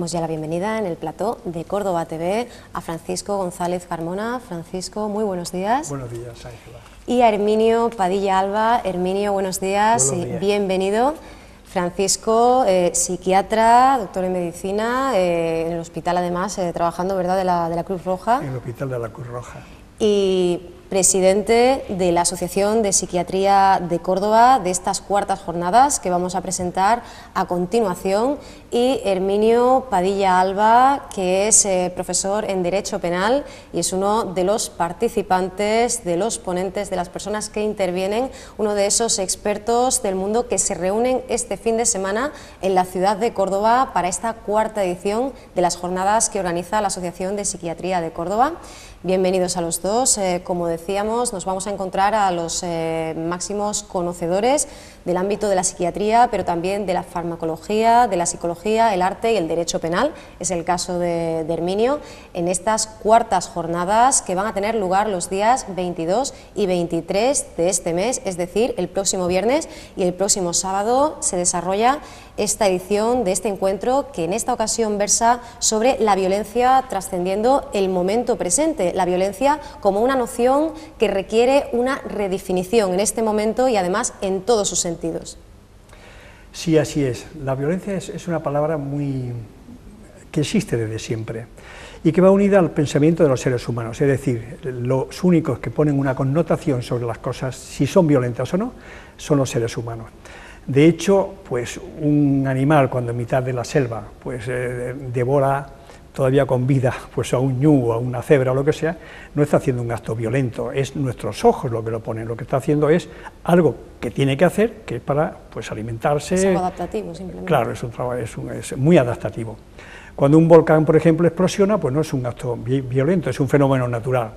Damos ya la bienvenida en el plató de Córdoba TV a Francisco González Carmona. Francisco, muy buenos días. Buenos días, Ángela. Y a Herminio Padilla Alba. Herminio, buenos días y bienvenido. Francisco, psiquiatra, doctor en medicina, en el hospital además, trabajando, ¿verdad?, de la Cruz Roja. En el hospital de la Cruz Roja. Y presidente de la Asociación de Psiquiatría de Córdoba, de estas cuartas jornadas que vamos a presentar a continuación, y Herminio Padilla Alba, que es profesor en Derecho Penal y es uno de los participantes, de los ponentes, de las personas que intervienen, uno de esos expertos del mundo que se reúnen este fin de semana en la ciudad de Córdoba para esta cuarta edición de las jornadas que organiza la Asociación de Psiquiatría de Córdoba. Bienvenidos a los dos. Como decíamos, nos vamos a encontrar a los máximos conocedores del ámbito de la psiquiatría, pero también de la farmacología, de la psicología, el arte y el derecho penal. Es el caso de Herminio en estas cuartas jornadas que van a tener lugar los días 22 y 23 de este mes, es decir, el próximo viernes y el próximo sábado se desarrolla esta edición de este encuentro que en esta ocasión versa sobre la violencia trascendiendo el momento presente, la violencia como una noción que requiere una redefinición en este momento y además en todos sus sentidos. Sí, así es. La violencia es una palabra que existe desde siempre y que va unida al pensamiento de los seres humanos, es decir, los únicos que ponen una connotación sobre las cosas, si son violentas o no, son los seres humanos. De hecho, pues un animal cuando en mitad de la selva pues devora todavía con vida pues a un ñu, a una cebra o lo que sea, no está haciendo un acto violento, es nuestros ojos lo que lo ponen, lo que está haciendo es algo que tiene que hacer, que es para pues alimentarse. Es algo adaptativo simplemente. Claro, es muy adaptativo. Cuando un volcán, por ejemplo, explosiona, pues no es un acto violento, es un fenómeno natural.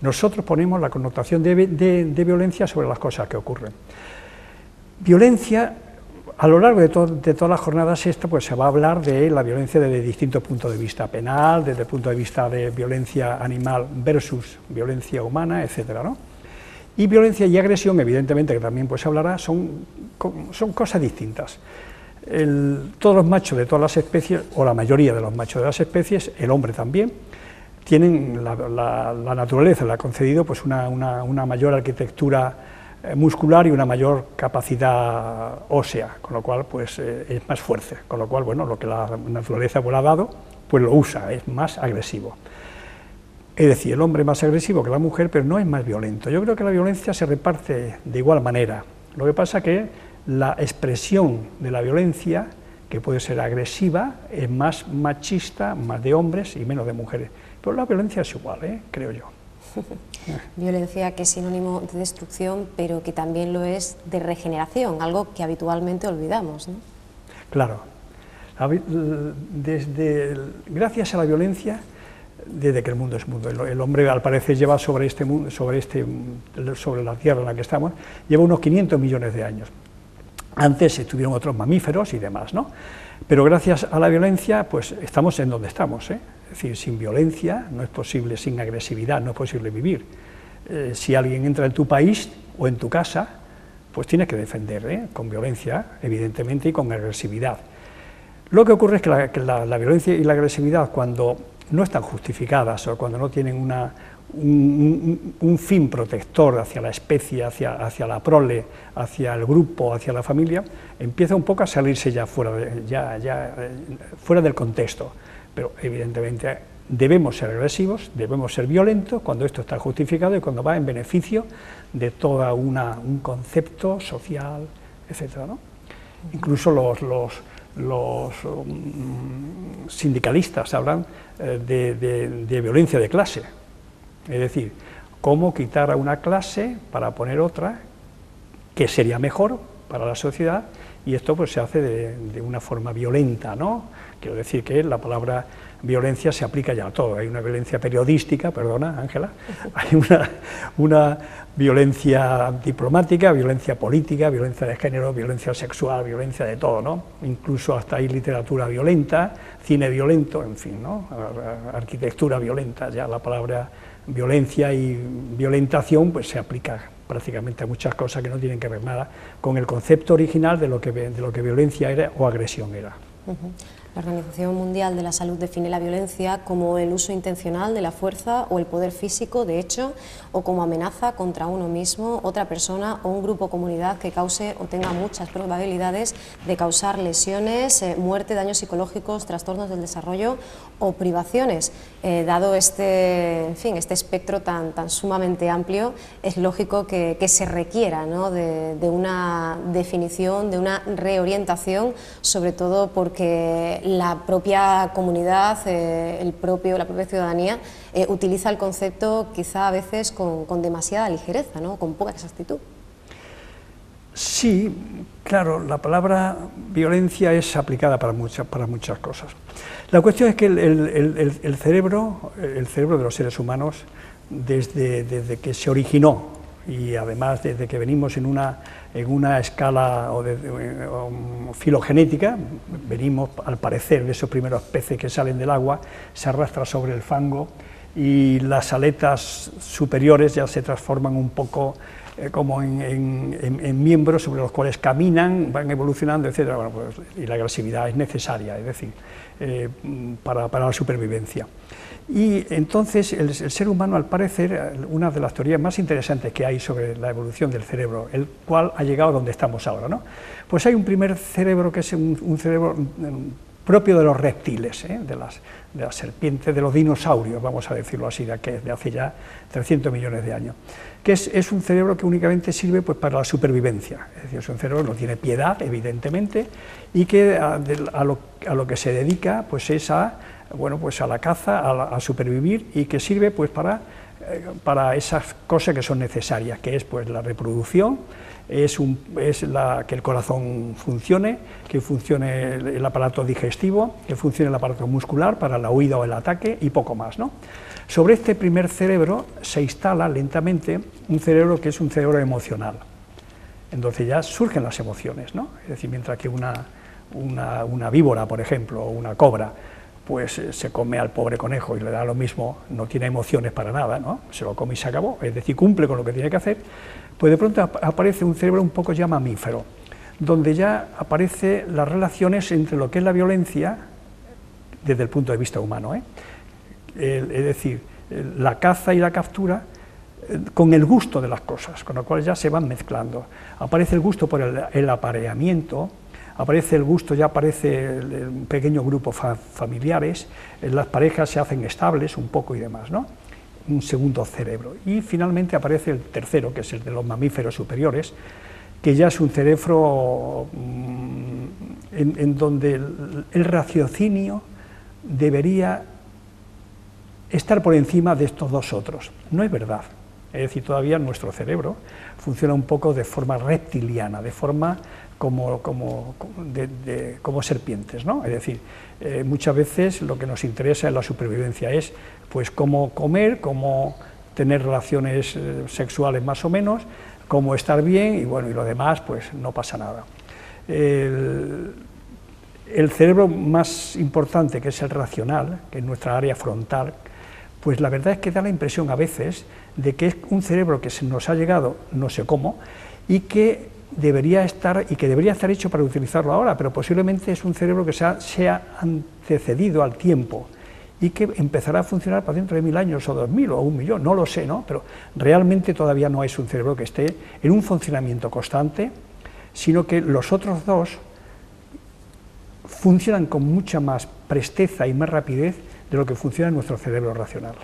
Nosotros ponemos la connotación de violencia sobre las cosas que ocurren. Violencia, a lo largo de todas las jornadas pues se va a hablar de la violencia desde distintos puntos de vista, penal, desde el punto de vista de violencia animal versus violencia humana, etcétera, ¿no? Y violencia y agresión, evidentemente, que también pues se hablará, son cosas distintas. Todos los machos de todas las especies, o la mayoría de los machos de las especies, el hombre también, tienen la naturaleza, le ha concedido pues una mayor arquitectura muscular y una mayor capacidad ósea, con lo cual pues es más fuerte, con lo cual bueno, lo que la naturaleza pues, le ha dado, pues lo usa, es más agresivo. Es decir, el hombre es más agresivo que la mujer, pero no es más violento. Yo creo que la violencia se reparte de igual manera, lo que pasa que la expresión de la violencia, que puede ser agresiva, es más machista, más de hombres y menos de mujeres, pero la violencia es igual, creo yo. Violencia que es sinónimo de destrucción, pero que también lo es de regeneración, algo que habitualmente olvidamos, ¿no? Claro. Gracias a la violencia, desde que el mundo es mundo, el hombre al parecer lleva sobre este mundo, sobre la tierra en la que estamos, lleva unos 500 millones de años. Antes estuvieron otros mamíferos y demás, ¿no? Pero gracias a la violencia, pues estamos en donde estamos, Es decir, sin violencia no es posible, sin agresividad no es posible vivir. Si alguien entra en tu país o en tu casa, pues tienes que defender, con violencia, evidentemente, y con agresividad. Lo que ocurre es que la violencia y la agresividad, cuando no están justificadas o cuando no tienen un fin protector hacia la especie, hacia la prole, hacia el grupo, hacia la familia, empieza un poco a salirse ya fuera del contexto. Pero evidentemente debemos ser agresivos, debemos ser violentos cuando esto está justificado y cuando va en beneficio de todo un concepto social, etcétera, ¿no? Incluso los sindicalistas hablan de violencia de clase, es decir, cómo quitar a una clase para poner otra que sería mejor para la sociedad, y esto pues se hace de una forma violenta, ¿no? Quiero decir que la palabra violencia se aplica ya a todo. Hay una violencia periodística, perdona Ángela, hay una violencia diplomática, violencia política, violencia de género, violencia sexual, violencia de todo, ¿no? Incluso hasta hay literatura violenta, cine violento, en fin, ¿no? Arquitectura violenta, ya la palabra violencia y violentación pues se aplica prácticamente a muchas cosas que no tienen que ver nada con el concepto original de lo que violencia era o agresión era. La Organización Mundial de la Salud define la violencia como el uso intencional de la fuerza o el poder físico, de hecho, o como amenaza contra uno mismo, otra persona o un grupo o comunidad que cause o tenga muchas probabilidades de causar lesiones, muerte, daños psicológicos, trastornos del desarrollo o privaciones. Dado este espectro tan sumamente amplio, es lógico que se requiera, ¿no?, de una definición, de una reorientación, sobre todo porque la propia comunidad, la propia ciudadanía utiliza el concepto quizá a veces con demasiada ligereza, ¿no?, con poca exactitud. Sí, claro, la palabra violencia es aplicada para muchas cosas. La cuestión es que el cerebro de los seres humanos, desde que se originó, y además desde que venimos en una escala filogenética, venimos al parecer de esos primeros peces que salen del agua, se arrastra sobre el fango y las aletas superiores ya se transforman un poco como en miembros sobre los cuales caminan, van evolucionando, etc. Bueno, pues, y la agresividad es necesaria, es decir, para la supervivencia. Y entonces el ser humano, al parecer, una de las teorías más interesantes que hay sobre la evolución del cerebro, el cual ha llegado a donde estamos ahora, ¿no? Pues hay un primer cerebro que es un cerebro propio de los reptiles, de las serpientes, de los dinosaurios, vamos a decirlo así, de hace ya 300 millones de años, que es un cerebro que únicamente sirve, pues, para la supervivencia, es decir, es un cerebro que no tiene piedad, evidentemente, y que a lo que se dedica, pues, es a la caza, a supervivir, y que sirve, pues, para esas cosas que son necesarias, que es, pues, la reproducción, que el corazón funcione, que funcione el aparato digestivo, que funcione el aparato muscular para la huida o el ataque, y poco más, ¿no? Sobre este primer cerebro se instala lentamente un cerebro que es un cerebro emocional. Entonces ya surgen las emociones, ¿no? Es decir, mientras que una víbora, por ejemplo, o una cobra, pues se come al pobre conejo y le da lo mismo, no tiene emociones para nada, ¿no? Se lo come y se acabó, es decir, cumple con lo que tiene que hacer, pues de pronto aparece un cerebro un poco ya mamífero, donde ya aparecen las relaciones entre lo que es la violencia, desde el punto de vista humano, es decir, la caza y la captura, con el gusto de las cosas, con lo cual ya se van mezclando. Aparece el gusto por el apareamiento, aparece el gusto, ya aparece un pequeño grupo familiares, las parejas se hacen estables un poco y demás, ¿no? Un segundo cerebro. Y finalmente aparece el tercero, que es el de los mamíferos superiores, que ya es un cerebro en donde el raciocinio debería estar por encima de estos dos otros. No es verdad. Es decir, todavía nuestro cerebro funciona un poco de forma reptiliana, de forma como serpientes, ¿no? Es decir, muchas veces lo que nos interesa en la supervivencia es, pues, cómo comer, cómo tener relaciones sexuales más o menos, cómo estar bien, y bueno, y lo demás, pues no pasa nada. El cerebro más importante, que es el racional, que es nuestra área frontal, pues la verdad es que da la impresión a veces de que es un cerebro que se nos ha llegado no sé cómo, y que debería estar hecho para utilizarlo ahora, pero posiblemente es un cerebro que se ha antecedido al tiempo y que empezará a funcionar para dentro de 1000 años, o 2000, o 1 millón, no lo sé, ¿no? Pero realmente todavía no es un cerebro que esté en un funcionamiento constante, sino que los otros dos funcionan con mucha más presteza y más rapidez de lo que funciona en nuestro cerebro racional.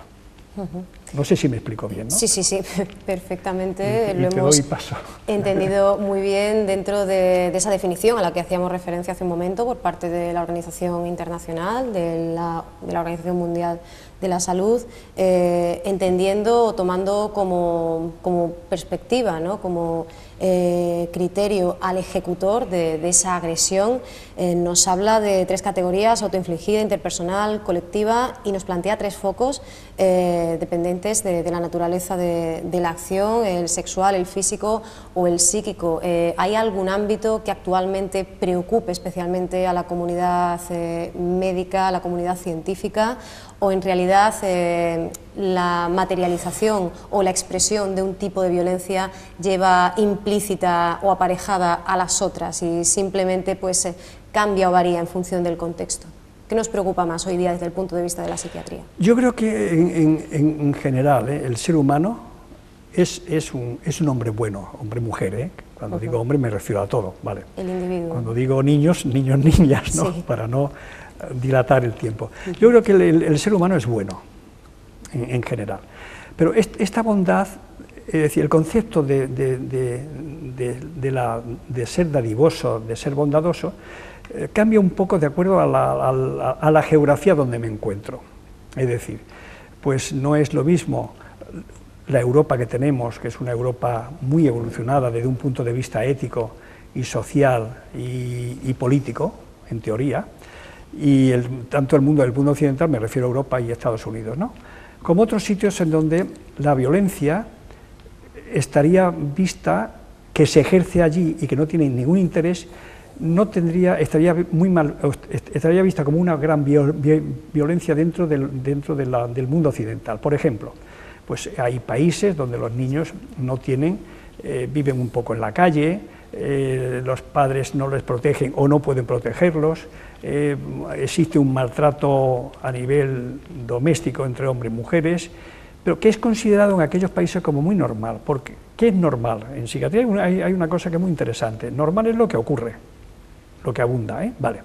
No sé si me explico bien, ¿no? Sí, perfectamente. Lo hemos entendido muy bien dentro de esa definición a la que hacíamos referencia hace un momento por parte de la Organización Internacional, de la Organización Mundial de la Salud, entendiendo o tomando como perspectiva, ¿no?, como criterio al ejecutor de esa agresión. Nos habla de 3 categorías: autoinfligida, interpersonal, colectiva, y nos plantea 3 focos dependientes de la naturaleza de la acción: el sexual, el físico o el psíquico. ¿Hay algún ámbito que actualmente preocupe especialmente a la comunidad médica, a la comunidad científica, o en realidad la materialización o la expresión de un tipo de violencia lleva implícita o aparejada a las otras y simplemente, pues, cambia o varía en función del contexto? ¿Qué nos preocupa más hoy día desde el punto de vista de la psiquiatría? Yo creo que en general el ser humano es un hombre bueno, hombre-mujer, Cuando digo hombre me refiero a todo, ¿vale? El individuo. Cuando digo niños, niñas, ¿no? Sí. Para no dilatar el tiempo. Yo creo que el ser humano es bueno, en general. Pero esta bondad, es decir, el concepto de ser dadivoso, de ser bondadoso, cambia un poco de acuerdo a la geografía donde me encuentro. Es decir, pues no es lo mismo la Europa que tenemos, que es una Europa muy evolucionada desde un punto de vista ético y social y político, en teoría, y tanto el mundo occidental, me refiero a Europa y Estados Unidos, ¿no? Como otros sitios en donde la violencia estaría vista, que se ejerce allí y que no tiene ningún interés, estaría vista como una gran violencia dentro del mundo occidental. Por ejemplo, pues hay países donde los niños no tienen, viven un poco en la calle, los padres no les protegen o no pueden protegerlos, existe un maltrato a nivel doméstico entre hombres y mujeres, pero que es considerado en aquellos países como muy normal. Porque, ¿qué es normal? En psiquiatría hay una cosa que es muy interesante. Normal es lo que ocurre, lo que abunda, Vale.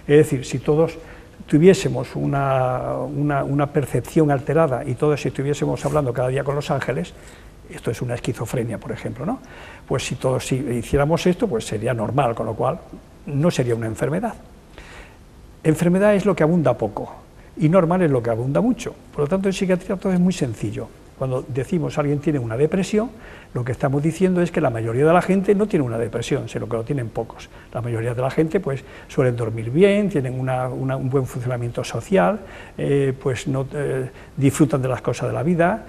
Es decir, si todos tuviésemos una percepción alterada y todos estuviésemos hablando cada día con los ángeles, esto es una esquizofrenia, por ejemplo, ¿no? Pues si todos hiciéramos esto, pues sería normal, con lo cual no sería una enfermedad. Enfermedad es lo que abunda poco y normal es lo que abunda mucho. Por lo tanto, en psiquiatría todo es muy sencillo. Cuando decimos alguien tiene una depresión, lo que estamos diciendo es que la mayoría de la gente no tiene una depresión, sino que lo tienen pocos. La mayoría de la gente pues suelen dormir bien, tienen un buen funcionamiento social, disfrutan de las cosas de la vida,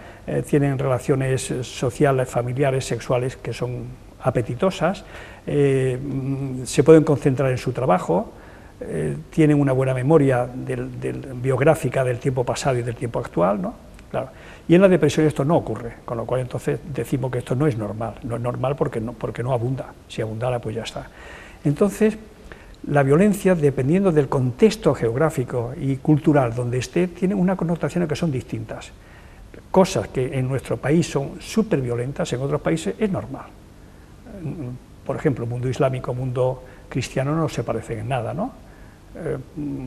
tienen relaciones sociales, familiares, sexuales que son apetitosas, se pueden concentrar en su trabajo, tienen una buena memoria biográfica del tiempo pasado y del tiempo actual, ¿no? Claro. Y en la depresión esto no ocurre, con lo cual entonces decimos que esto no es normal porque no abunda, si abundara pues ya está. Entonces, la violencia, dependiendo del contexto geográfico y cultural donde esté, tiene unas connotaciones que son distintas. Cosas que en nuestro país son súper violentas, en otros países es normal. Por ejemplo, mundo islámico, mundo cristiano no se parecen en nada, ¿no?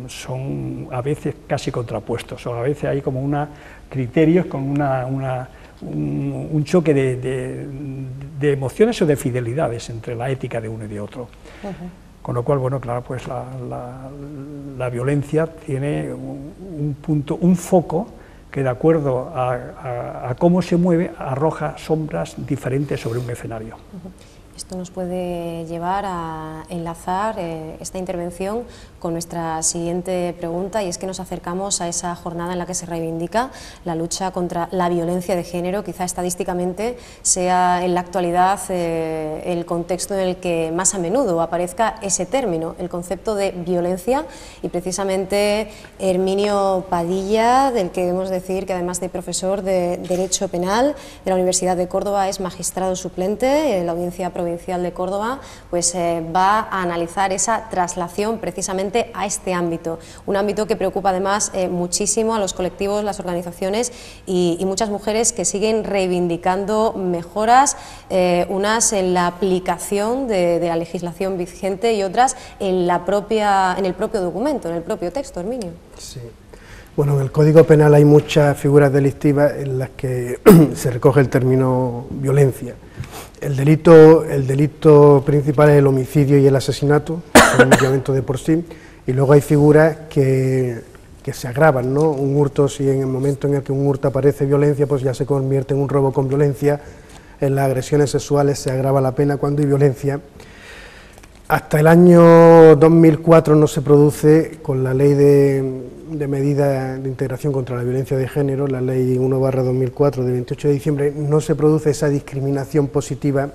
Son a veces casi contrapuestos, o a veces hay como criterios con un choque de emociones o de fidelidades entre la ética de uno y de otro. Con lo cual, bueno, claro, pues la violencia tiene un foco que, de acuerdo a cómo se mueve, arroja sombras diferentes sobre un escenario. Esto nos puede llevar a enlazar esta intervención con nuestra siguiente pregunta, y es que nos acercamos a esa jornada en la que se reivindica la lucha contra la violencia de género. Quizá estadísticamente sea en la actualidad el contexto en el que más a menudo aparezca ese término, el concepto de violencia, y precisamente Herminio Padilla, del que debemos decir que además de profesor de Derecho Penal de la Universidad de Córdoba es magistrado suplente en la Audiencia Provincial de Córdoba, pues va a analizar esa traslación precisamente a este ámbito, un ámbito que preocupa además muchísimo a los colectivos, las organizaciones y muchas mujeres que siguen reivindicando mejoras, unas en la aplicación de la legislación vigente y otras en el propio documento, en el propio texto. Herminio. Sí. Bueno, en el Código Penal hay muchas figuras delictivas en las que se recoge el término violencia. El delito principal es el homicidio y el asesinato, son violentos de por sí, y luego hay figuras que se agravan, ¿no? Un hurto, si en el momento en el que un hurto aparece violencia, pues ya se convierte en un robo con violencia. En las agresiones sexuales se agrava la pena cuando hay violencia. Hasta el año 2004 no se produce, con la Ley de Medidas de Integración contra la Violencia de Género, la Ley 1/2004 de 28 de diciembre, no se produce esa discriminación positiva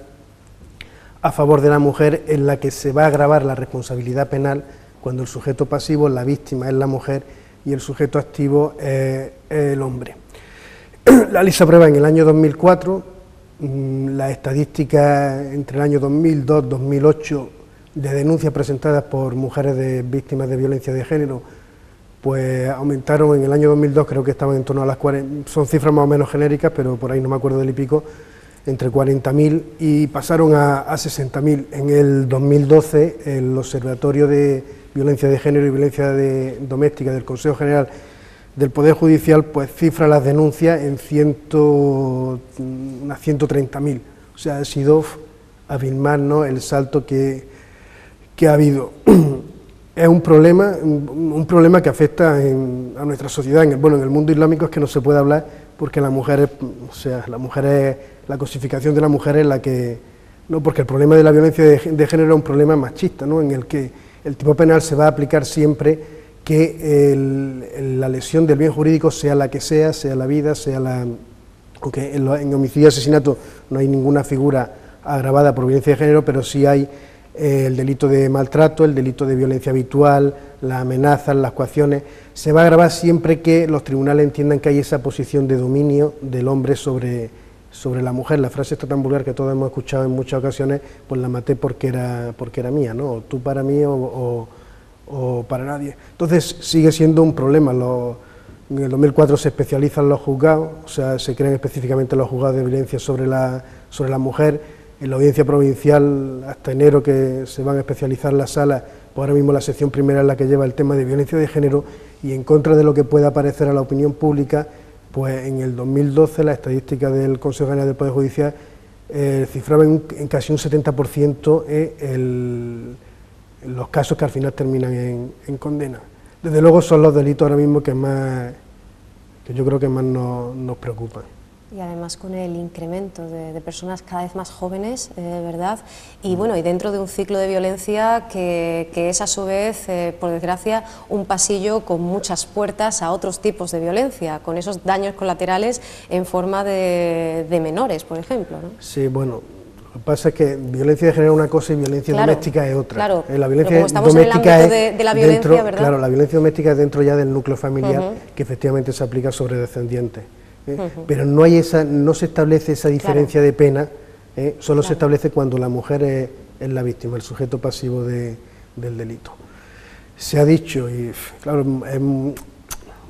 a favor de la mujer en la que se va a agravar la responsabilidad penal cuando el sujeto pasivo, la víctima, es la mujer y el sujeto activo es el hombre. La ley se aprueba en el año 2004, las estadísticas entre el año 2002-2008 de denuncias presentadas por mujeres víctimas de violencia de género pues aumentaron en el año 2002, creo que estaban en torno a las 40, son cifras más o menos genéricas, pero por ahí no me acuerdo del y pico, entre 40.000 y pasaron a 60.000. En el 2012 el Observatorio de Violencia de Género y Violencia Doméstica del Consejo General del Poder Judicial pues cifra las denuncias en unas 130.000, o sea, ha sido abismal, ¿no?, el salto que ha habido. Es un problema que afecta a nuestra sociedad. En el mundo islámico es que no se puede hablar porque la cosificación de la mujer es la que... No, porque el problema de la violencia de género es un problema machista, ¿no?, en el que el tipo penal se va a aplicar siempre que la lesión del bien jurídico sea la que sea la vida, aunque en homicidio y asesinato no hay ninguna figura agravada por violencia de género, pero sí hay el delito de maltrato, el delito de violencia habitual, las amenazas, las coacciones. Se va a agravar siempre que los tribunales entiendan que hay esa posición de dominio del hombre sobre la mujer. La frase está tan vulgar que todos hemos escuchado en muchas ocasiones, pues la maté porque era mía, ¿no?, o tú para mí o para nadie. Entonces sigue siendo un problema. En el 2004 se especializan los juzgados, o sea, se crean específicamente los juzgados de violencia sobre la mujer. En la audiencia provincial, hasta enero que se van a especializar las salas, pues ahora mismo la sección primera es la que lleva el tema de violencia de género, y en contra de lo que pueda parecer a la opinión pública, pues en el 2012 la estadística del Consejo General del Poder Judicial cifraba en casi un 70% los casos que al final terminan en condena. Desde luego son los delitos ahora mismo que yo creo que más nos preocupan. Y además con el incremento de personas cada vez más jóvenes, ¿verdad? Y bueno, y dentro de un ciclo de violencia que es a su vez, por desgracia, un pasillo con muchas puertas a otros tipos de violencia, con esos daños colaterales en forma de menores, por ejemplo, ¿no? Sí, bueno, lo que pasa es que violencia de género es una cosa y violencia doméstica es otra. Claro, la violencia pero como estamos doméstica en el ámbito de la violencia, dentro, ¿verdad? Claro, la violencia doméstica es dentro ya del núcleo familiar, que efectivamente se aplica sobre descendientes. Pero no se establece esa diferencia de pena, solo se establece cuando la mujer es la víctima, el sujeto pasivo del delito. Se ha dicho, y claro, es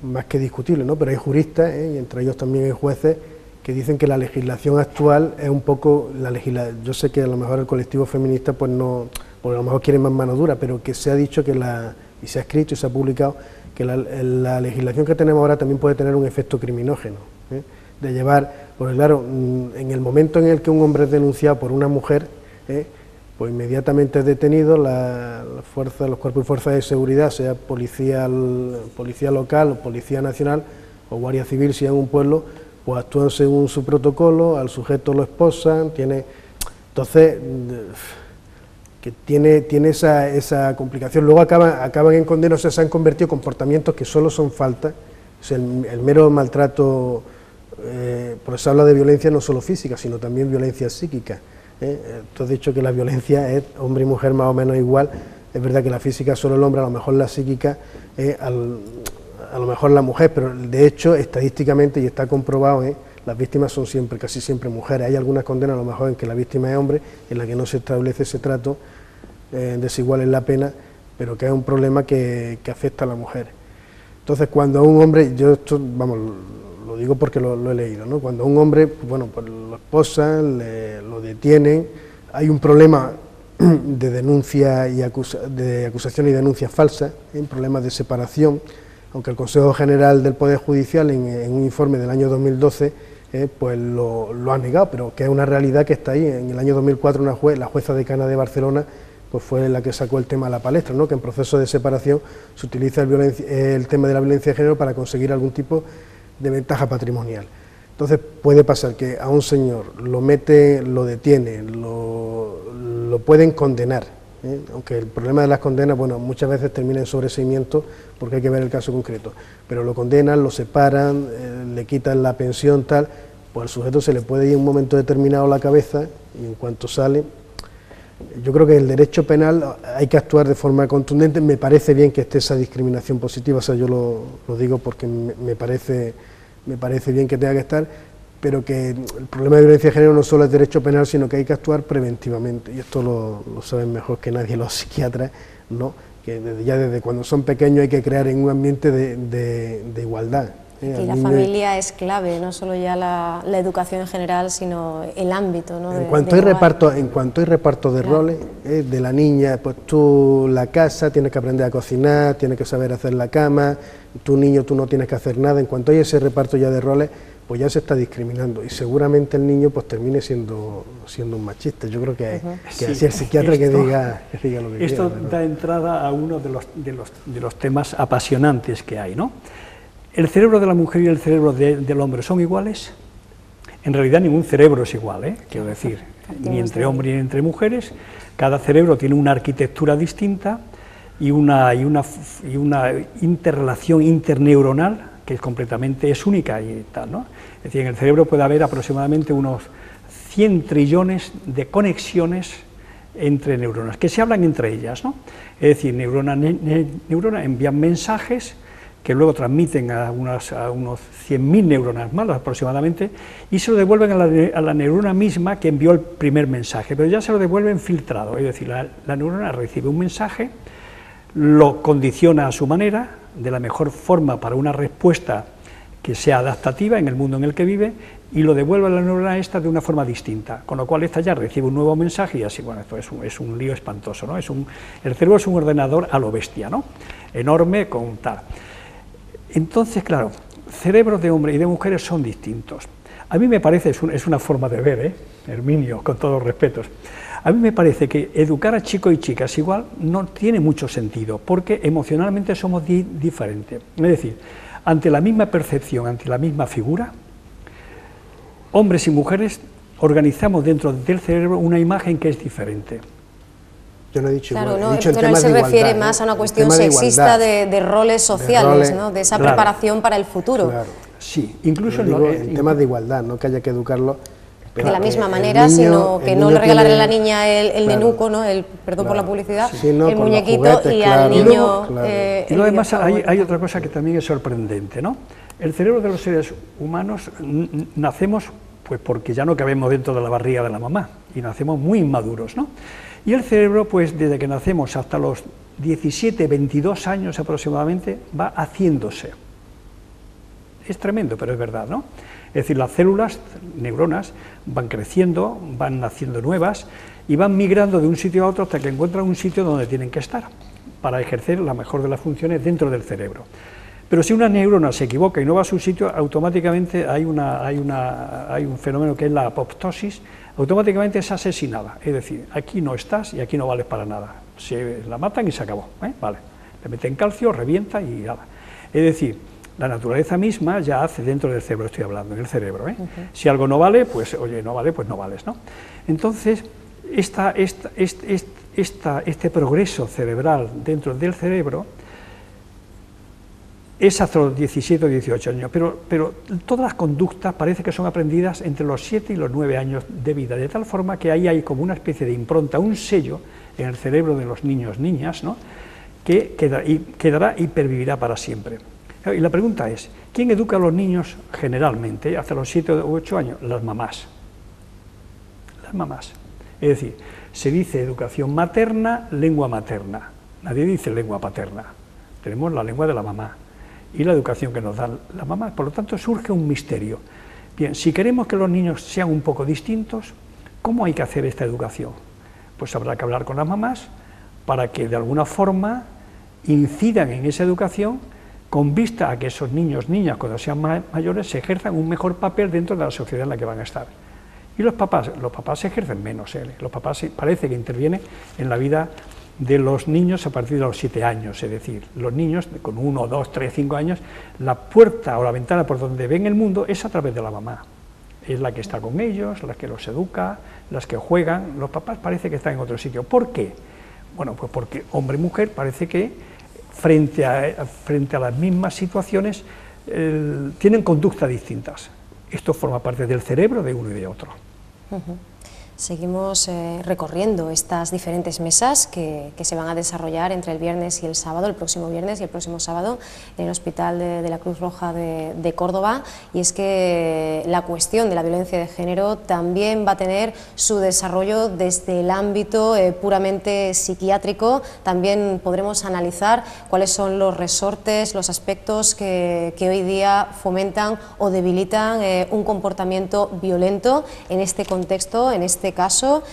más que discutible, ¿no?, pero hay juristas, y entre ellos también hay jueces, que dicen que la legislación actual es un poco yo sé que a lo mejor el colectivo feminista pues no, porque a lo mejor quiere más mano dura, pero que se ha dicho y se ha escrito y se ha publicado que la legislación que tenemos ahora también puede tener un efecto criminógeno, de llevar, porque claro, en el momento en el que un hombre es denunciado por una mujer, pues inmediatamente es detenido, los cuerpos y fuerzas de seguridad, sea policía local o policía nacional o guardia civil si es en un pueblo, pues actúan según su protocolo, al sujeto lo esposan, entonces que tiene esa complicación. Luego acaban en condena, o sea, se han convertido en comportamientos que solo son faltas, o sea, el mero maltrato, por eso habla de violencia no solo física, sino también violencia psíquica. Tú has dicho que la violencia es hombre y mujer más o menos igual, es verdad que la física solo el hombre, a lo mejor la psíquica a lo mejor la mujer, pero de hecho estadísticamente, y está comprobado, las víctimas son casi siempre mujeres. Hay algunas condenas a lo mejor en que la víctima es hombre, en la que no se establece ese trato desigual en la pena, pero que es un problema que afecta a la mujer. Entonces, cuando a un hombre, yo esto, lo digo porque lo he leído, ¿no?, cuando a un hombre, pues lo esposan, lo detienen, hay un problema de denuncia y de acusación y denuncia falsa, un problema de separación, aunque el Consejo General del Poder Judicial en un informe del año 2012 pues lo ha negado, pero que es una realidad que está ahí. En el año 2004 la jueza decana de Barcelona pues fue la que sacó el tema a la palestra, ¿no?, que en proceso de separación se utiliza el tema de la violencia de género para conseguir algún tipo de ventaja patrimonial. Entonces puede pasar que a un señor lo detienen, lo pueden condenar, aunque el problema de las condenas, muchas veces termina en sobreseimiento porque hay que ver el caso concreto, pero lo condenan, lo separan, le quitan la pensión, tal, pues al sujeto se le puede ir en un momento determinado la cabeza y en cuanto sale, yo creo que el derecho penal hay que actuar de forma contundente. Me parece bien que esté esa discriminación positiva, o sea, yo lo digo porque me parece bien que tenga que estar, pero que el problema de violencia de género no solo es derecho penal, sino que hay que actuar preventivamente, y esto lo saben mejor que nadie los psiquiatras, ¿no?, que desde cuando son pequeños hay que crear en un ambiente de igualdad. Y la familia es clave, no solo ya la educación en general, sino el ámbito, ¿no? En cuanto hay reparto de roles, de la niña, pues tú la casa, tienes que aprender a cocinar, tienes que saber hacer la cama, tu niño tú no tienes que hacer nada. En cuanto hay ese reparto ya de roles, pues ya se está discriminando y seguramente el niño pues termine siendo un machista. Yo creo que así el psiquiatra que diga lo que quiera. Esto da entrada a uno de los temas apasionantes que hay, ¿no? ¿El cerebro de la mujer y el cerebro del hombre son iguales? En realidad ningún cerebro es igual, quiero decir, ni entre hombres ni entre mujeres. Cada cerebro tiene una arquitectura distinta y una interrelación interneuronal que es única y tal, ¿no? Es decir, en el cerebro puede haber aproximadamente unos 100 trillones de conexiones entre neuronas, que se hablan entre ellas, ¿no? Es decir, neurona envían mensajes que luego transmiten a unos 100.000 neuronas más aproximadamente, y se lo devuelven a la neurona misma que envió el primer mensaje, pero ya se lo devuelven filtrado, es decir, la neurona recibe un mensaje, lo condiciona a su manera, de la mejor forma para una respuesta que sea adaptativa en el mundo en el que vive, y lo devuelve a la neurona esta de una forma distinta, con lo cual esta ya recibe un nuevo mensaje y así, bueno, esto es un lío espantoso, ¿no? El cerebro es un ordenador a lo bestia, ¿no? Enorme, con tal. Entonces, claro, cerebros de hombre y de mujeres son distintos. A mí me parece, es una forma de ver, Herminio, con todos los respetos, a mí me parece que educar a chicos y chicas igual no tiene mucho sentido, porque emocionalmente somos diferentes. Es decir, ante la misma percepción, ante la misma figura, hombres y mujeres organizamos dentro del cerebro una imagen que es diferente. Yo no he dicho claro, igual, no, he dicho pero él se refiere más a una cuestión sexista de roles sociales, ¿no? De esa preparación para el futuro. Claro. Sí, incluso en temas de igualdad, no que haya que educarlo de la misma manera, sino que no le regalarle a la niña el nenuco, ¿no? Perdón por la publicidad, el muñequito juguetes, y al niño. Y luego además hay otra cosa que también es sorprendente, ¿no? El cerebro de los seres humanos nacemos pues porque ya no cabemos dentro de la barriga de la mamá y nacemos muy inmaduros, ¿no? Y el cerebro, pues desde que nacemos hasta los 17, 22 años aproximadamente, va haciéndose. Es tremendo, pero es verdad, ¿no? Es decir, las células, neuronas, van creciendo, van naciendo nuevas y van migrando de un sitio a otro hasta que encuentran un sitio donde tienen que estar para ejercer la mejor de las funciones dentro del cerebro. Pero si una neurona se equivoca y no va a su sitio, automáticamente hay un fenómeno que es la apoptosis, automáticamente es asesinada, es decir, aquí no estás y aquí no vales para nada, se la matan y se acabó, vale, le meten calcio, revienta y nada. Es decir, la naturaleza misma ya hace dentro del cerebro, estoy hablando, en el cerebro, Si algo no vale, pues oye, no vale, pues no vales, ¿no? Entonces, este progreso cerebral dentro del cerebro es hasta los 17 o 18 años, pero todas las conductas parece que son aprendidas entre los 7 y los 9 años de vida, de tal forma que ahí hay como una especie de impronta, un sello en el cerebro de los niños, niñas, ¿no? Que quedará y pervivirá para siempre. Y la pregunta es, ¿quién educa a los niños generalmente hasta los 7 u 8 años? Las mamás. Las mamás. Es decir, se dice educación materna, lengua materna. Nadie dice lengua paterna. Tenemos la lengua de la mamá y la educación que nos dan las mamás. Por lo tanto, surge un misterio. Bien, si queremos que los niños sean un poco distintos, ¿cómo hay que hacer esta educación? Pues habrá que hablar con las mamás para que de alguna forma incidan en esa educación con vista a que esos niños, niñas, cuando sean mayores, se ejerzan un mejor papel dentro de la sociedad en la que van a estar. Y los papás se ejercen menos, los papás parece que intervienen en la vida de los niños a partir de los 7 años, es decir, los niños con 1, 2, 3, 5 años, la puerta o la ventana por donde ven el mundo es a través de la mamá. Es la que está con ellos, la que los educa, las que juegan. Los papás parece que están en otro sitio. ¿Por qué? Bueno, pues porque hombre y mujer parece que frente a las mismas situaciones tienen conductas distintas. Esto forma parte del cerebro de uno y de otro. Seguimos recorriendo estas diferentes mesas que se van a desarrollar entre el viernes y el sábado, el próximo viernes y el próximo sábado, en el Hospital de la Cruz Roja de Córdoba, y es que la cuestión de la violencia de género también va a tener su desarrollo desde el ámbito puramente psiquiátrico. También podremos analizar cuáles son los resortes, los aspectos que hoy día fomentan o debilitan un comportamiento violento. En este contexto, en este caso,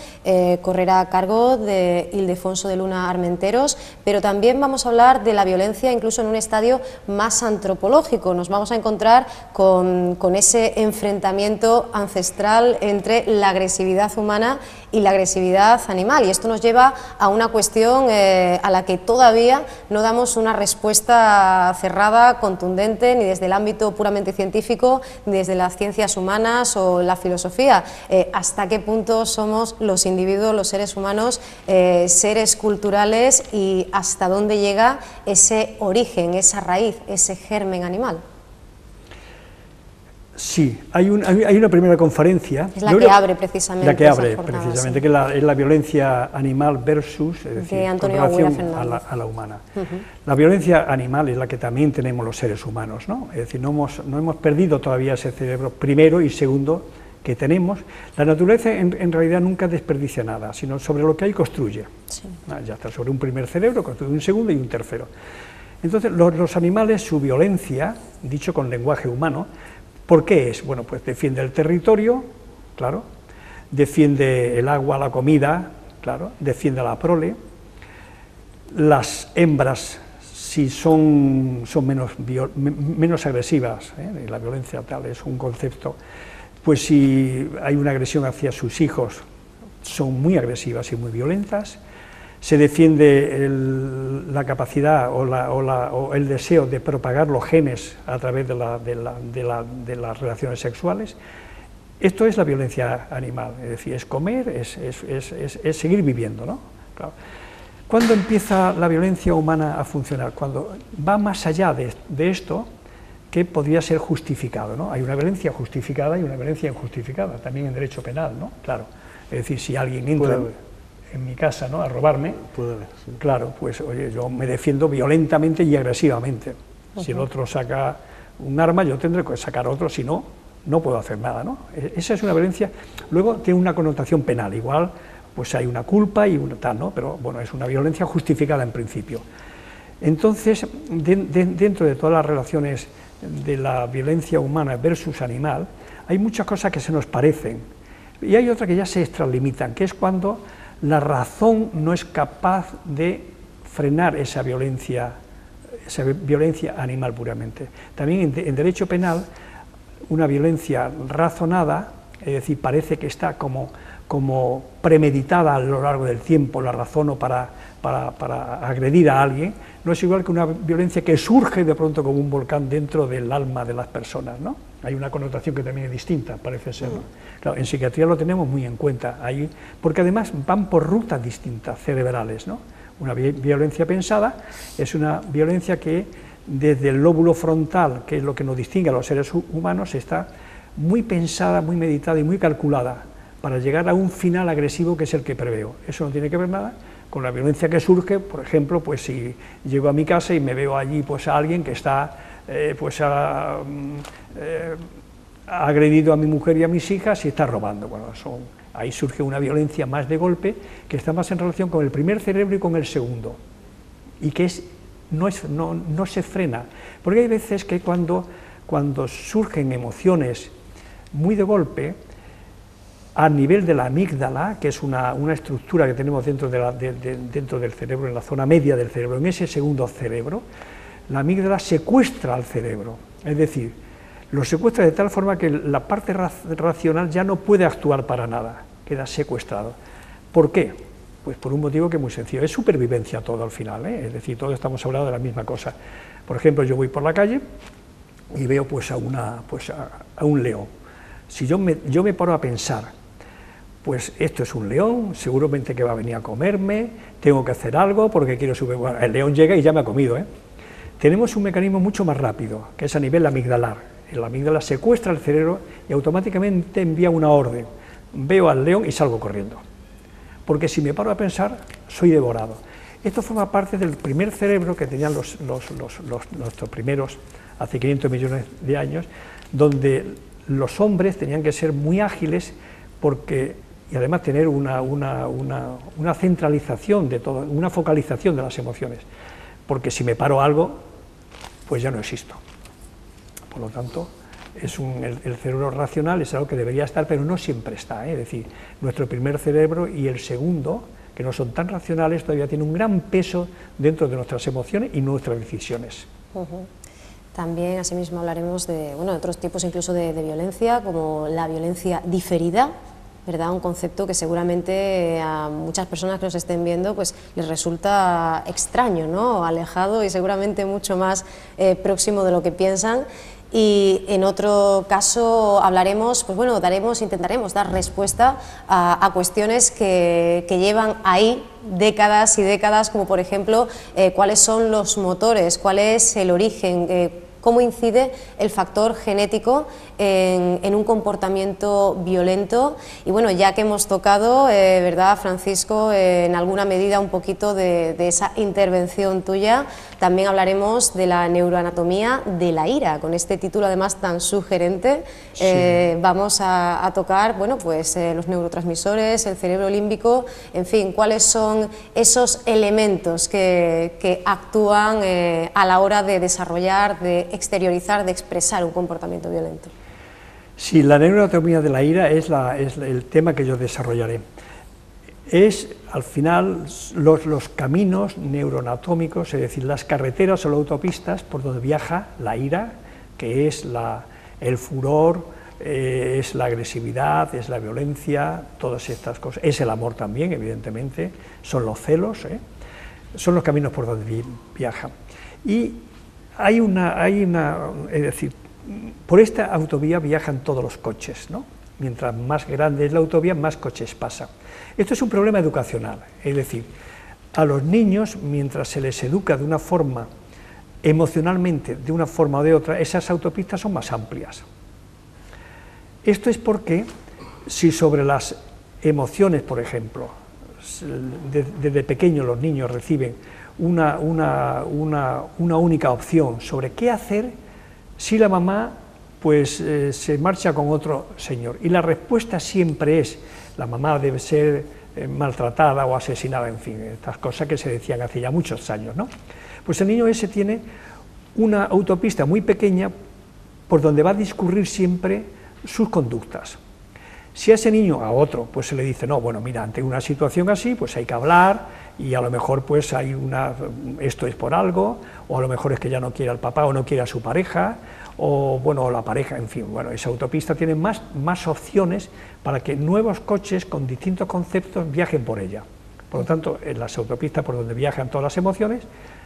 correrá a cargo de Ildefonso de Luna Armenteros, pero también vamos a hablar de la violencia incluso en un estadio más antropológico. Nos vamos a encontrar con ese enfrentamiento ancestral entre la agresividad humana y la agresividad animal, y esto nos lleva a una cuestión a la que todavía no damos una respuesta cerrada, contundente, ni desde el ámbito puramente científico, ni desde las ciencias humanas o la filosofía. ¿Hasta qué punto somos los individuos, los seres humanos, seres culturales, y hasta dónde llega ese origen, esa raíz, ese germen animal? Sí, hay una primera conferencia. Es la que abre precisamente. La que abre jornada, precisamente, sí. Que es la violencia animal versus, es decir, con relación a la humana. La violencia animal es la que también tenemos los seres humanos, ¿no? Es decir, no hemos perdido todavía ese cerebro primero y segundo que tenemos. La naturaleza en realidad nunca desperdicia nada, sino sobre lo que hay construye. Sí. Ya está, sobre un primer cerebro construye un segundo y un tercero. Entonces, los animales, su violencia, dicho con lenguaje humano, ¿por qué es? Bueno, pues defiende el territorio, claro, defiende el agua, la comida, claro, defiende la prole. Las hembras, si son menos agresivas, la violencia tal es un concepto, pues si hay una agresión hacia sus hijos, son muy agresivas y muy violentas. Se defiende la capacidad o el deseo de propagar los genes a través de las relaciones sexuales. Esto es la violencia animal, es decir, es comer, es seguir viviendo, ¿no? Claro. ¿Cuándo empieza la violencia humana a funcionar? Cuando va más allá de esto, que podría ser justificado, ¿no? Hay una violencia justificada y una violencia injustificada, también en derecho penal, ¿no? Claro, es decir, si alguien entra en mi casa, ¿no?, a robarme, sí. Claro, pues oye, yo me defiendo violentamente y agresivamente. Si el otro saca un arma, yo tendré que sacar otro, si no, no puedo hacer nada, ¿no? Esa es una violencia. Luego tiene una connotación penal, igual pues hay una culpa y una tal, ¿no? Pero bueno, es una violencia justificada en principio. Entonces, dentro de todas las relaciones de la violencia humana versus animal, hay muchas cosas que se nos parecen, y hay otras que ya se extralimitan, que es cuando la razón no es capaz de frenar esa violencia animal puramente. También en derecho penal, una violencia razonada, es decir, parece que está como premeditada a lo largo del tiempo, la razón o para agredir a alguien, no es igual que una violencia que surge de pronto como un volcán dentro del alma de las personas, ¿no? Hay una connotación que también es distinta, parece ser, ¿no? Claro, en psiquiatría lo tenemos muy en cuenta, porque además van por rutas distintas, cerebrales, ¿no? Una violencia pensada es una violencia que desde el lóbulo frontal, que es lo que nos distingue a los seres humanos, está muy pensada, muy meditada y muy calculada para llegar a un final agresivo que es el que preveo. Eso no tiene que ver nada con la violencia que surge, por ejemplo, pues si llego a mi casa y me veo allí pues a alguien que está ha agredido a mi mujer y a mis hijas y está robando. Bueno, ahí surge una violencia más de golpe que está más en relación con el primer cerebro y con el segundo, y que no se frena, porque hay veces que cuando surgen emociones muy de golpe, a nivel de la amígdala, que es una estructura que tenemos dentro del cerebro, en la zona media del cerebro, en ese segundo cerebro, la amígdala secuestra al cerebro, es decir, lo secuestra de tal forma que la parte racional ya no puede actuar para nada, queda secuestrado. ¿Por qué? Pues por un motivo que es muy sencillo, es supervivencia todo al final, es decir, todos estamos hablando de la misma cosa. Por ejemplo, yo voy por la calle y veo pues a un león. Si yo me paro a pensar, pues esto es un león, seguramente que va a venir a comerme, tengo que hacer algo porque quiero subir. Bueno, el león llega y ya me ha comido, Tenemos un mecanismo mucho más rápido, que es a nivel amigdalar. La amígdala secuestra el cerebro y automáticamente envía una orden. veo al león y salgo corriendo, porque si me paro a pensar, soy devorado. Esto forma parte del primer cerebro que tenían nuestros primeros, hace 500 millones de años, donde los hombres tenían que ser muy ágiles y además tener una centralización de todo, una focalización de las emociones, porque si me paro algo, pues ya no existo. Por lo tanto, el cerebro racional es algo que debería estar, pero no siempre está, Es decir, nuestro primer cerebro y el segundo, que no son tan racionales, todavía tienen un gran peso dentro de nuestras emociones y nuestras decisiones. También, asimismo, hablaremos de otros tipos incluso de violencia, como la violencia diferida, ¿verdad? Un concepto que seguramente a muchas personas que nos estén viendo pues les resulta extraño, ¿no? Alejado y seguramente mucho más próximo de lo que piensan. Y en otro caso hablaremos, intentaremos dar respuesta a cuestiones que llevan ahí décadas y décadas, como por ejemplo cuáles son los motores, cuál es el origen, cómo incide el factor genético en un comportamiento violento. Y bueno, ya que hemos tocado, ¿verdad, Francisco?, en alguna medida un poquito de esa intervención tuya, también hablaremos de la neuroanatomía de la ira, con este título además tan sugerente. Sí. Vamos a tocar, los neurotransmisores, el cerebro límbico, en fin, cuáles son esos elementos que actúan a la hora de desarrollar, de exteriorizar, de expresar un comportamiento violento. Sí, la neuroanatomía de la ira es el tema que yo desarrollaré. Es, al final, los caminos neuroanatómicos, es decir, las carreteras o las autopistas por donde viaja la ira, que es el furor, es la agresividad, es la violencia, todas estas cosas, es el amor también, evidentemente, son los celos, son los caminos por donde viaja. Y es decir, por esta autovía viajan todos los coches, ¿no? Mientras más grande es la autovía, más coches pasan. Esto es un problema educacional, es decir, a los niños, mientras se les educa de una forma, emocionalmente, de una forma o de otra, esas autopistas son más amplias. Esto es porque, si sobre las emociones, por ejemplo, desde pequeños los niños reciben una única opción sobre qué hacer si la mamá se marcha con otro señor, y la respuesta siempre es: la mamá debe ser maltratada o asesinada, en fin, estas cosas que se decían hace ya muchos años, ¿no? Pues el niño ese tiene una autopista muy pequeña por donde va a discurrir siempre sus conductas. Si a ese niño, a otro, pues se le dice: no, bueno, mira, ante una situación así, pues hay que hablar, y a lo mejor pues esto es por algo, o a lo mejor es que ya no quiere al papá o no quiere a su pareja, o bueno, la pareja, en fin, esa autopista tiene más opciones para que nuevos coches con distintos conceptos viajen por ella. Por lo tanto, en las autopistas por donde viajan todas las emociones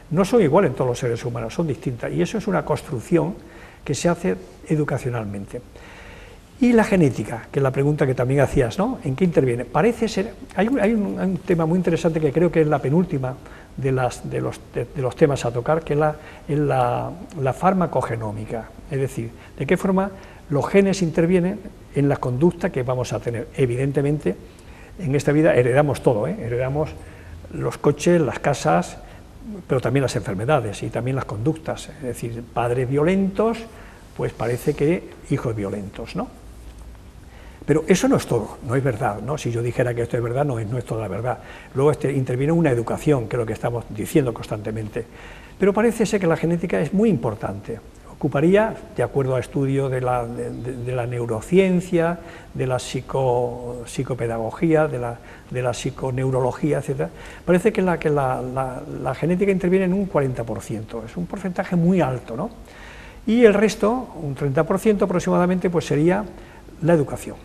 no son iguales en todos los seres humanos, son distintas, y eso es una construcción que se hace educacionalmente. Y la genética, que es la pregunta que también hacías, ¿no? ¿En qué interviene? Parece ser, hay un tema muy interesante que creo que es la penúltima de los temas a tocar, que es la farmacogenómica, es decir, de qué forma los genes intervienen en la conducta que vamos a tener. Evidentemente, en esta vida heredamos todo, heredamos los coches, las casas, pero también las enfermedades y también las conductas, es decir, padres violentos, pues parece que hijos violentos, ¿no? Pero eso no es todo, no es verdad, ¿no? Si yo dijera que esto es verdad, no es toda la verdad. Luego interviene una educación, que es lo que estamos diciendo constantemente. Pero parece ser que la genética es muy importante. Ocuparía, de acuerdo a estudios de la neurociencia, de la psicopedagogía, de la psiconeurología, etc., parece que la genética interviene en un 40%, es un porcentaje muy alto, ¿no? Y el resto, un 30% aproximadamente, pues sería la educación.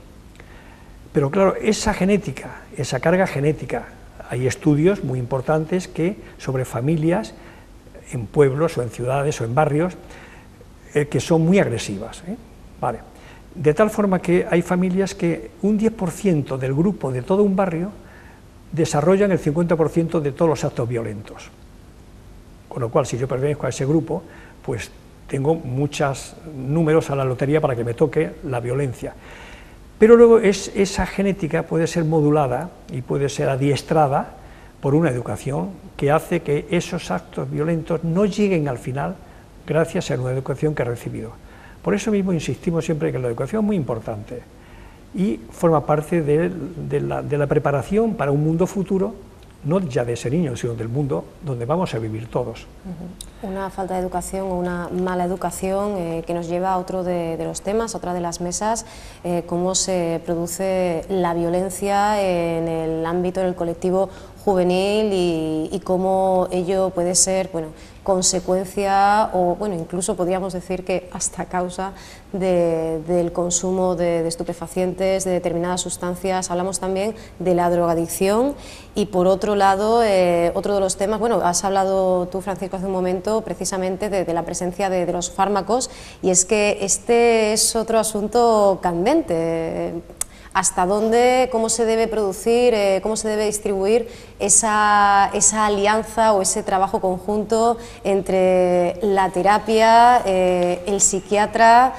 Pero claro, esa genética, esa carga genética, hay estudios muy importantes sobre familias en pueblos o en ciudades o en barrios que son muy agresivas, Vale. De tal forma que hay familias que un 10% del grupo de todo un barrio desarrollan el 50% de todos los actos violentos. Con lo cual, si yo pertenezco a ese grupo, pues tengo muchos números a la lotería para que me toque la violencia. Pero luego esa genética puede ser modulada y puede ser adiestrada por una educación que hace que esos actos violentos no lleguen al final gracias a una educación que ha recibido. Por eso mismo insistimos siempre que la educación es muy importante y forma parte de la preparación para un mundo futuro, no ya de ese niño, sino del mundo donde vamos a vivir todos. Una falta de educación o una mala educación que nos lleva a otro de los temas, otra de las mesas, cómo se produce la violencia en el ámbito del colectivo juvenil y cómo ello puede ser, bueno, consecuencia o, bueno, incluso podríamos decir que hasta causa del consumo de estupefacientes, de determinadas sustancias. Hablamos también de la drogadicción y, por otro lado, otro de los temas, bueno, has hablado tú, Francisco, hace un momento precisamente de la presencia de los fármacos, y es que este es otro asunto candente. ¿Hasta dónde, cómo se debe producir, cómo se debe distribuir esa alianza o ese trabajo conjunto entre la terapia, el psiquiatra?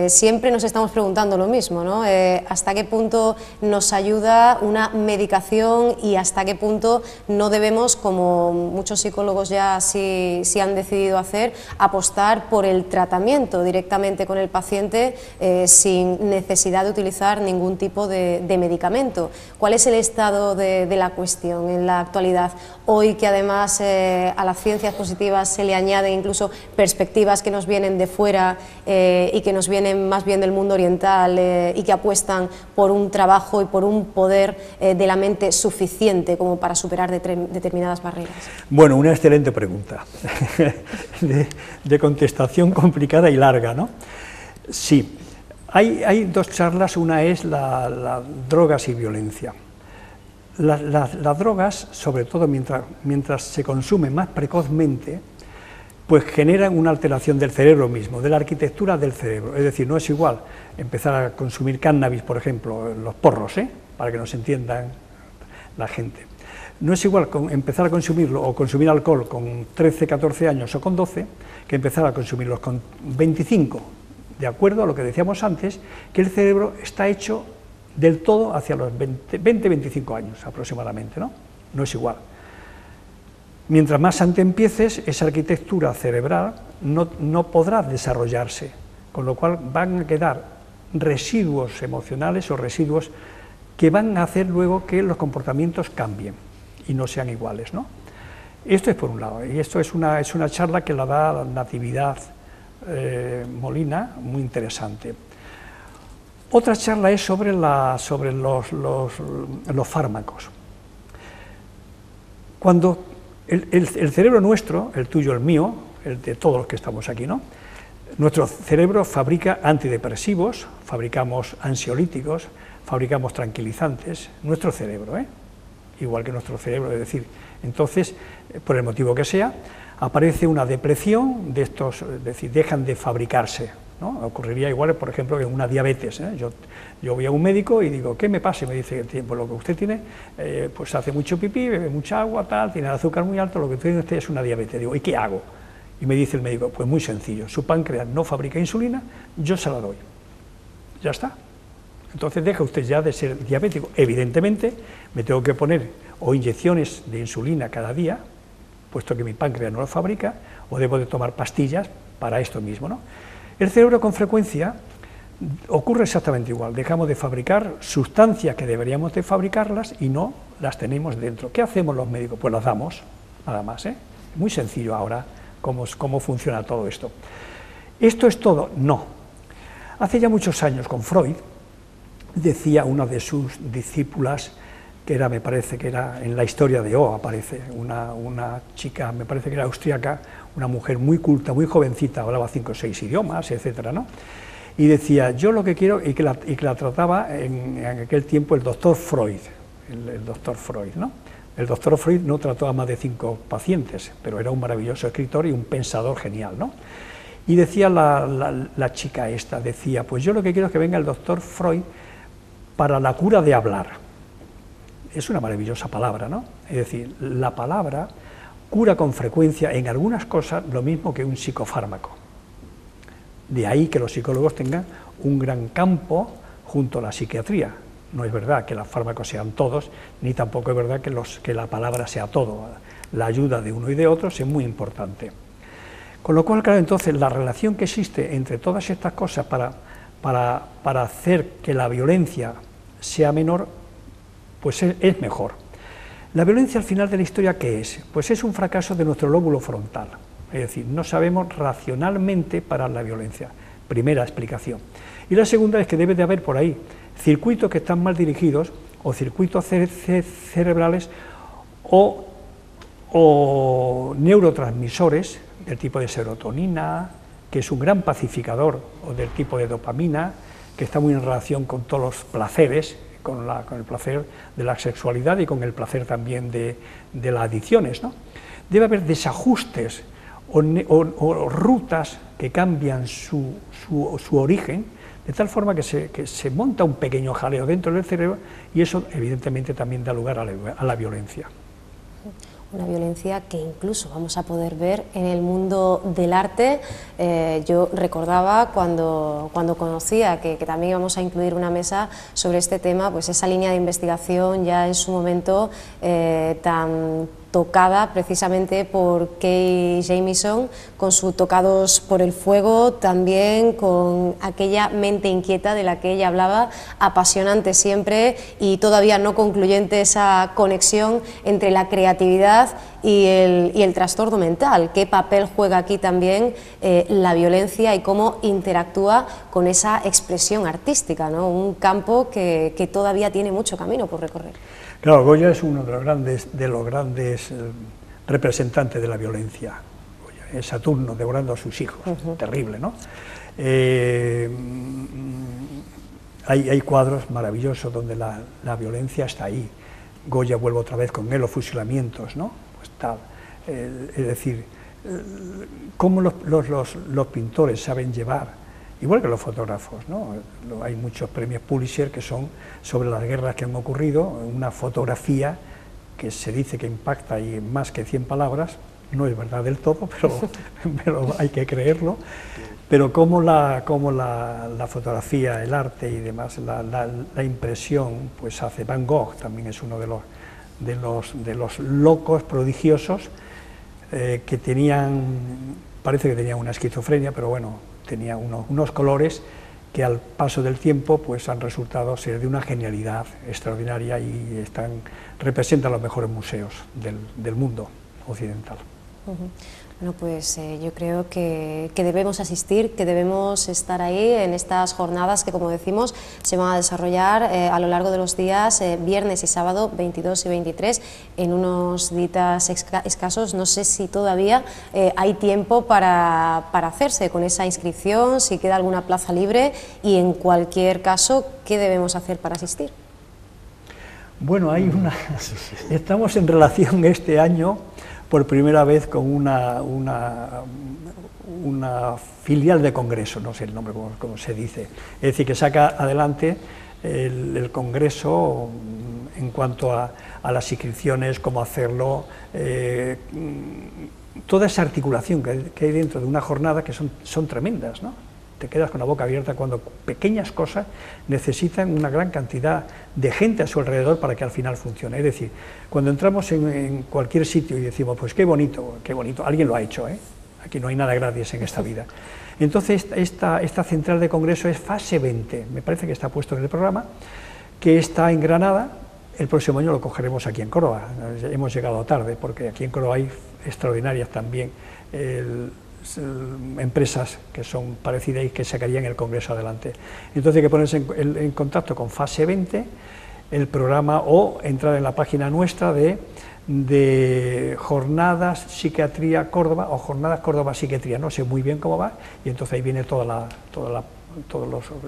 Siempre nos estamos preguntando lo mismo, ¿no? ¿Hasta qué punto nos ayuda una medicación y hasta qué punto no debemos, como muchos psicólogos ya sí han decidido hacer, apostar por el tratamiento directamente con el paciente sin necesidad de utilizar ningún tipo de medicamento? ¿Cuál es el estado de la cuestión en la actualidad? Hoy que además a las ciencias positivas se le añaden incluso perspectivas que nos vienen de fuera y que nos vienen más bien del mundo oriental y que apuestan por un trabajo y por un poder de la mente suficiente como para superar determinadas barreras. Bueno, una excelente pregunta, de contestación complicada y larga, ¿no? Sí, hay dos charlas, una es la drogas y violencia. Las drogas, sobre todo mientras se consumen más precozmente, pues generan una alteración del cerebro mismo, de la arquitectura del cerebro. Es decir, no es igual empezar a consumir cannabis, por ejemplo, los porros, para que nos entiendan la gente. No es igual empezar a consumirlo o consumir alcohol con 13, 14 años o con 12, que empezar a consumirlos con 25, de acuerdo a lo que decíamos antes, que el cerebro está hecho del todo hacia los 20-25 años aproximadamente, ¿no? No es igual. Mientras más antes empieces, esa arquitectura cerebral no podrá desarrollarse, con lo cual van a quedar residuos emocionales o residuos que van a hacer luego que los comportamientos cambien y no sean iguales, ¿no? Esto es por un lado, y esto es una charla que la da Natividad Molina, muy interesante. Otra charla es sobre los fármacos. Cuando el cerebro nuestro, el tuyo, el mío, el de todos los que estamos aquí, ¿no? Nuestro cerebro fabrica antidepresivos, fabricamos ansiolíticos, fabricamos tranquilizantes, nuestro cerebro, igual que nuestro cerebro, es decir, entonces, por el motivo que sea, aparece una depresión de estos, es decir, dejan de fabricarse, ¿no? Ocurriría igual, por ejemplo, en una diabetes, Yo voy a un médico y digo, ¿qué me pasa? Y me dice, pues lo que usted tiene, pues hace mucho pipí, bebe mucha agua, tal, tiene el azúcar muy alto, lo que tiene usted es una diabetes. Digo, ¿y qué hago? Y me dice el médico, pues muy sencillo, su páncreas no fabrica insulina, yo se la doy. Ya está. Entonces deja usted ya de ser diabético. Evidentemente, me tengo que poner o inyecciones de insulina cada día, puesto que mi páncreas no lo fabrica, o debo de tomar pastillas para esto mismo, ¿no? El cerebro con frecuencia ocurre exactamente igual, dejamos de fabricar sustancias que deberíamos de fabricarlas y no las tenemos dentro. ¿Qué hacemos los médicos? Pues las damos, nada más, Muy sencillo ahora cómo funciona todo esto. ¿Esto es todo? No. Hace ya muchos años con Freud, decía una de sus discípulas, que era, me parece que era en la historia de O, aparece, una chica, me parece que era austríaca, una mujer muy culta, muy jovencita, hablaba 5 o 6 idiomas, etcétera, ¿no? Y decía, yo lo que quiero, y que la trataba en aquel tiempo el doctor Freud, el doctor Freud, ¿no? El doctor Freud no trató a más de 5 pacientes, pero era un maravilloso escritor y un pensador genial, ¿no? Y decía la chica esta, decía, pues yo lo que quiero es que venga el doctor Freud para la cura de hablar. Es una maravillosa palabra, ¿no? Es decir, la palabra cura con frecuencia en algunas cosas lo mismo que un psicofármaco. De ahí que los psicólogos tengan un gran campo junto a la psiquiatría. No es verdad que los fármacos sean todos, ni tampoco es verdad que la palabra sea todo. La ayuda de uno y de otros es muy importante. Con lo cual, claro, entonces la relación que existe entre todas estas cosas para hacer que la violencia sea menor, pues es mejor. La violencia al final de la historia, ¿qué es? Pues es un fracaso de nuestro lóbulo frontal, es decir, no sabemos racionalmente parar la violencia, primera explicación. Y la segunda es que debe de haber por ahí circuitos que están mal dirigidos, o circuitos cerebrales, o neurotransmisores del tipo de serotonina, que es un gran pacificador, o del tipo de dopamina, que está muy en relación con todos los placeres, con el placer de la sexualidad y con el placer también de las adicciones, ¿no? Debe haber desajustes o rutas que cambian su origen, de tal forma que se monta un pequeño jaleo dentro del cerebro, y eso evidentemente también da lugar a la violencia. Una violencia que incluso vamos a poder ver en el mundo del arte. Yo recordaba cuando conocía que también íbamos a incluir una mesa sobre este tema, pues esa línea de investigación ya en su momento tan tocada precisamente por Kay Jamison, con su Tocados por el Fuego, también con aquella mente inquieta de la que ella hablaba, apasionante siempre y todavía no concluyente esa conexión entre la creatividad y el trastorno mental. ¿Qué papel juega aquí también la violencia y cómo interactúa con esa expresión artística, ¿no? Un campo que todavía tiene mucho camino por recorrer. Claro, Goya es uno de los grandes representantes de la violencia. Goya es Saturno devorando a sus hijos, terrible, ¿no? Hay cuadros maravillosos donde la violencia está ahí. Goya vuelve otra vez con él, los fusilamientos, ¿no? Pues tal. Es decir, cómo los pintores saben llevar, igual que los fotógrafos, ¿no? Hay muchos premios Pulitzer que son sobre las guerras que han ocurrido, una fotografía que se dice que impacta y más que 100 palabras, no es verdad del todo, pero hay que creerlo, pero cómo la fotografía, el arte y demás, la impresión, pues hace. Van Gogh también es uno de los locos prodigiosos que tenían, parece que tenían una esquizofrenia, pero bueno, tenía unos colores que al paso del tiempo pues han resultado ser de una genialidad extraordinaria y representan los mejores museos del mundo occidental. Bueno, pues yo creo que debemos asistir, que debemos estar ahí en estas jornadas que, como decimos, se van a desarrollar a lo largo de los días, viernes y sábado, 22 y 23, en unos días escasos. No sé si todavía hay tiempo para hacerse con esa inscripción, si queda alguna plaza libre y, en cualquier caso, ¿qué debemos hacer para asistir? Bueno, estamos en relación este año por primera vez con una filial de congreso, no sé el nombre como se dice, es decir, que saca adelante el congreso en cuanto a las inscripciones, cómo hacerlo, toda esa articulación que hay dentro de una jornada que son tremendas, ¿no? Te quedas con la boca abierta cuando pequeñas cosas necesitan una gran cantidad de gente a su alrededor para que al final funcione. Es decir, cuando entramos en cualquier sitio y decimos, pues qué bonito, alguien lo ha hecho, ¿eh? Aquí no hay nada gratis en esta vida. Entonces, esta central de congreso es fase 20, me parece que está puesto en el programa, que está en Granada. El próximo año lo cogeremos aquí en Córdoba. Hemos llegado tarde, porque aquí en Córdoba hay extraordinarias también empresas que son parecidas y que sacarían el congreso adelante. Entonces hay que ponerse en contacto con fase 20, el programa, o entrar en la página nuestra de Jornadas Psiquiatría Córdoba o Jornadas Córdoba Psiquiatría, no sé muy bien cómo va, y entonces ahí viene todo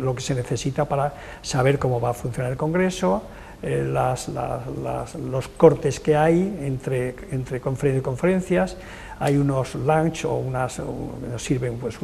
lo que se necesita para saber cómo va a funcionar el congreso, los cortes que hay entre conferencias y conferencias. Hay unos lunch nos sirven pues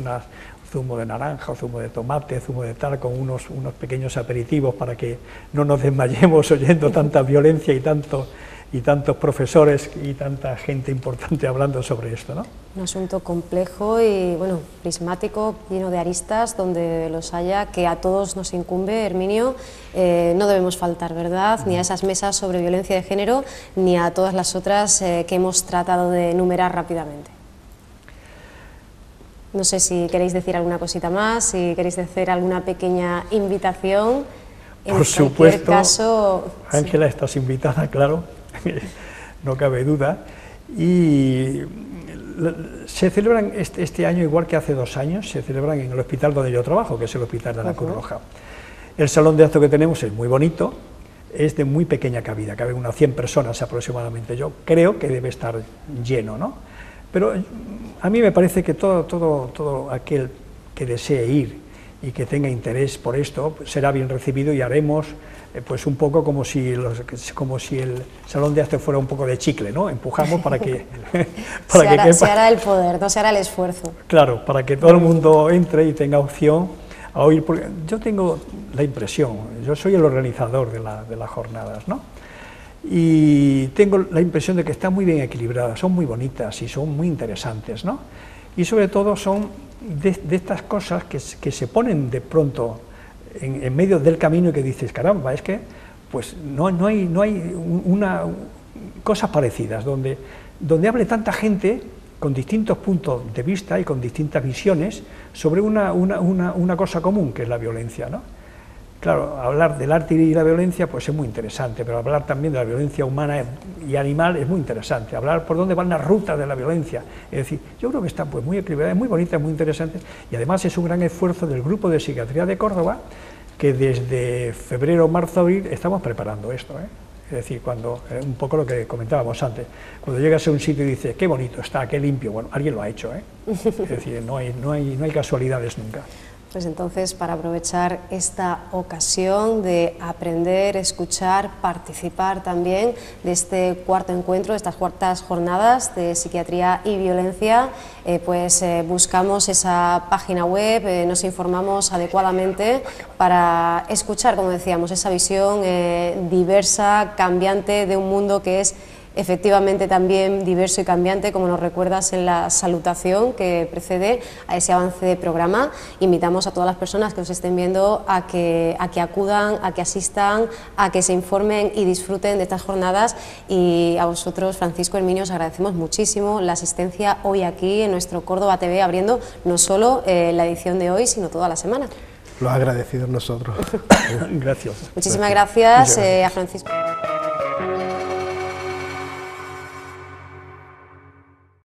zumo de naranja o zumo de tomate, zumo de tal, con unos pequeños aperitivos para que no nos desmayemos oyendo tanta violencia y y tantos profesores y tanta gente importante hablando sobre esto, ¿no? Un asunto complejo y, bueno, prismático, lleno de aristas, donde los haya, que a todos nos incumbe, Herminio. No debemos faltar, ¿verdad?, ni a esas mesas sobre violencia de género, ni a todas las otras que hemos tratado de enumerar rápidamente. No sé si queréis decir alguna cosita más, si queréis hacer alguna pequeña invitación. Por supuesto, caso, Ángela, estás invitada, claro, no cabe duda. Y se celebran este año, igual que hace 2 años, se celebran en el hospital donde yo trabajo, que es el Hospital de la Cruz Roja. El salón de actos que tenemos es muy bonito, es de muy pequeña cabida, caben unas 100 personas aproximadamente. Yo creo que debe estar lleno, ¿no? Pero a mí me parece que todo aquel que desee ir y que tenga interés por esto pues será bien recibido, y haremos pues un poco como si el salón de actos fuera un poco de chicle, ¿no? Empujamos para que se hará el poder, no se hará el esfuerzo. Claro, para que todo el mundo entre y tenga opción a oír, porque yo tengo la impresión, yo soy el organizador de las jornadas, ¿no? Y tengo la impresión de que están muy bien equilibradas, son muy bonitas y son muy interesantes, ¿no? Y sobre todo son de estas cosas que se ponen de pronto en medio del camino y que dices, caramba, es que pues no hay cosas parecidas, donde hable tanta gente con distintos puntos de vista y con distintas visiones sobre una cosa común, que es la violencia, ¿no? Claro, hablar del arte y la violencia pues es muy interesante, pero hablar también de la violencia humana y animal es muy interesante, hablar por dónde van las rutas de la violencia, es decir, yo creo que está pues muy equilibrada, muy bonita, muy interesante, y además es un gran esfuerzo del Grupo de Psiquiatría de Córdoba, que desde febrero, marzo, abril estamos preparando esto, ¿eh? Es decir, un poco lo que comentábamos antes, cuando llegas a un sitio y dices, qué bonito está, qué limpio, bueno, alguien lo ha hecho, ¿eh? Es decir, no hay casualidades nunca. Pues entonces, para aprovechar esta ocasión de aprender, escuchar, participar también de este cuarto encuentro, de estas cuartas jornadas de psiquiatría y violencia, buscamos esa página web, nos informamos adecuadamente para escuchar, como decíamos, esa visión diversa, cambiante de un mundo que es efectivamente también diverso y cambiante, como nos recuerdas en la salutación que precede a ese avance de programa. Invitamos a todas las personas que nos estén viendo a que acudan, a que asistan, a que se informen y disfruten de estas jornadas, y a vosotros, Francisco, Herminio, os agradecemos muchísimo la asistencia hoy aquí en nuestro Córdoba TV, abriendo no solo la edición de hoy, sino toda la semana. Lo agradecidos nosotros. Gracias. Muchísimas gracias a Francisco.